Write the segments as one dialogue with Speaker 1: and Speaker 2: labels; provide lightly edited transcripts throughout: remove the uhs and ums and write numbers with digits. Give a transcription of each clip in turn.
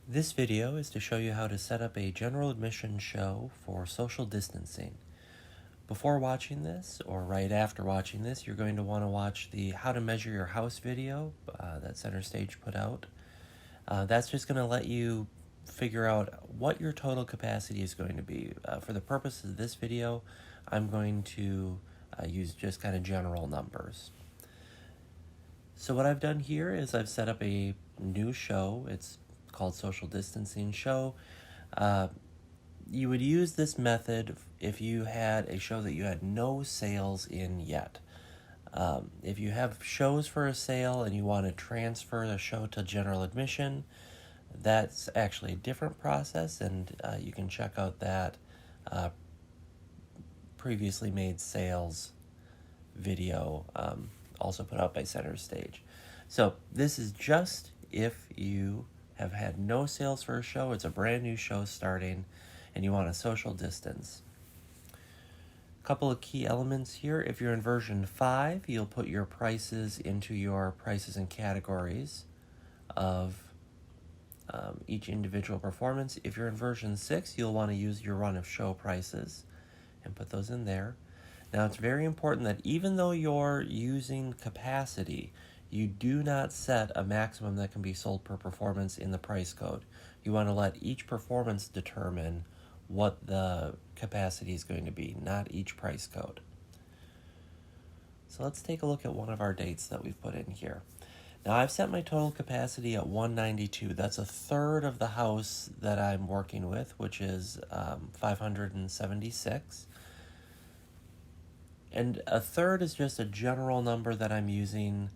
Speaker 1: This video is to show you how to set up a general admission show for social distancing. Before watching this, or right after watching this, you're going to want to watch the How to Measure Your House video that Center Stage put out. That's just going to let you figure out what your total capacity is going to be. For the purpose of this video, I'm going to use just kind of general numbers. So what I've done here is I've set up a new show. It's called Social Distancing Show. You would use this method if you had a show that you had no sales in yet. If you have shows for a sale and you want to transfer the show to general admission, that's actually a different process, and you can check out that previously made sales video also put out by Center Stage. So this is just if you have had no sales for a show, it's a brand new show starting, and you want a social distance. A couple of key elements here. If you're in version 5, you'll put your prices into your prices and categories of each individual performance. If you're in version 6, you'll want to use your run of show prices and put those in there. Now, it's very important that even though you're using capacity, you do not set a maximum that can be sold per performance in the price code. You want to let each performance determine what the capacity is going to be, not each price code. So let's take a look at one of our dates that we've put in here. Now, I've set my total capacity at 192. That's a third of the house that I'm working with, which is 576. And a third is just a general number that I'm using,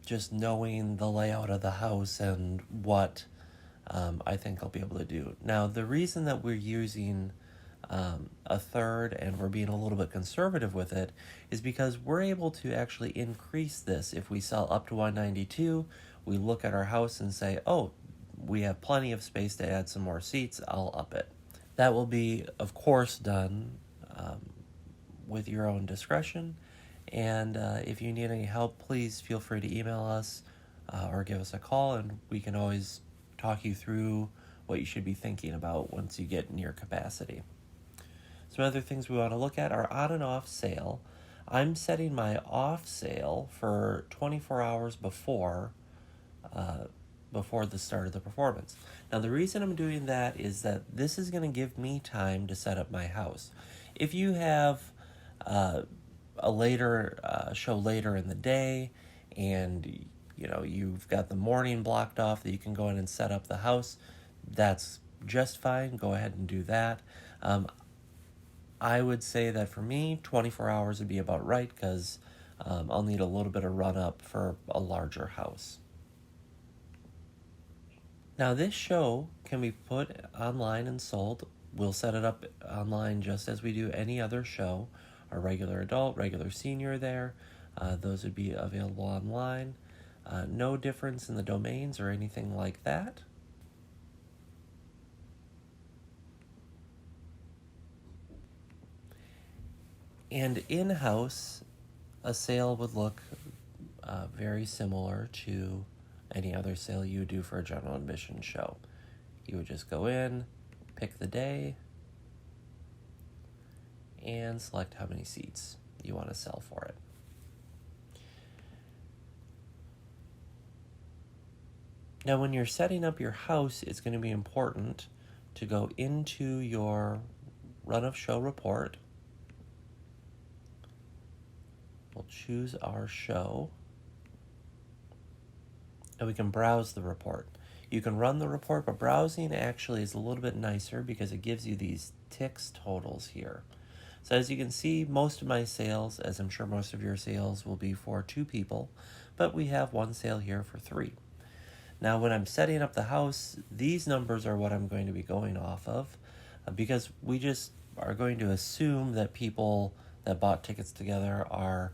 Speaker 1: just knowing the layout of the house and what I think I'll be able to do. Now, the reason that we're using a third and we're being a little bit conservative with it is because we're able to actually increase this. If we sell up to 192, we look at our house and say, oh, we have plenty of space to add some more seats, I'll up it. That will be, of course, done with your own discretion. And if you need any help, please feel free to email us or give us a call, and we can always talk you through what you should be thinking about once you get near capacity. Some other things we want to look at are on and off sale. I'm setting my off sale for 24 hours before the start of the performance. Now, the reason I'm doing that is that this is going to give me time to set up my house. If you have a later show later in the day, and you've got the morning blocked off that you can go in and set up the house, that's just fine. Go ahead and do that. I would say that for me, 24 hours would be about right, because I'll need a little bit of run up for a larger house. Now, this show can be put online and sold. We'll set it up online just as we do any other show. Our regular adult, regular senior there, those would be available online. No difference in the domains or anything like that. And in-house, a sale would look very similar to any other sale you would do for a general admission show. You would just go in, pick the day, and select how many seats you want to sell for it. Now, when you're setting up your house, it's going to be important to go into your run of show report. We'll choose our show, and we can browse the report. You can run the report, but browsing actually is a little bit nicer because it gives you these ticks totals here. So as you can see, most of my sales, as I'm sure most of your sales, will be for 2 people, but we have one sale here for 3. Now, when I'm setting up the house, these numbers are what I'm going to be going off of, because we just are going to assume that people that bought tickets together are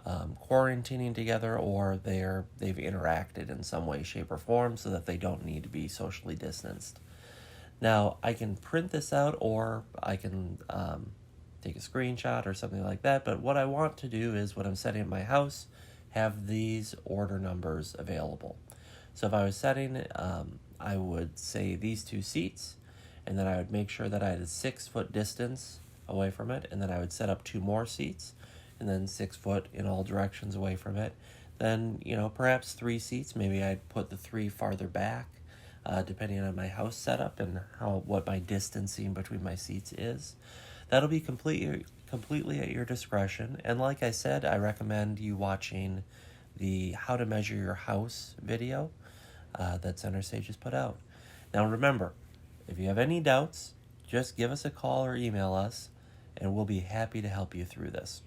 Speaker 1: quarantining together, or they've interacted in some way, shape, or form so that they don't need to be socially distanced. Now, I can print this out, or I can take a screenshot or something like that, but what I want to do is, when I'm setting up my house, have these order numbers available. So if I was setting I would say these two seats, and then I would make sure that I had a 6-foot distance away from it, and then I would set up 2 more seats, and then 6 foot in all directions away from it. Then, perhaps 3 seats. Maybe I'd put the 3 farther back, depending on my house setup and what my distancing between my seats is. That'll be completely at your discretion. And like I said, I recommend you watching the How to Measure Your House video that Center Stage has put out. Now remember, if you have any doubts, just give us a call or email us, and we'll be happy to help you through this.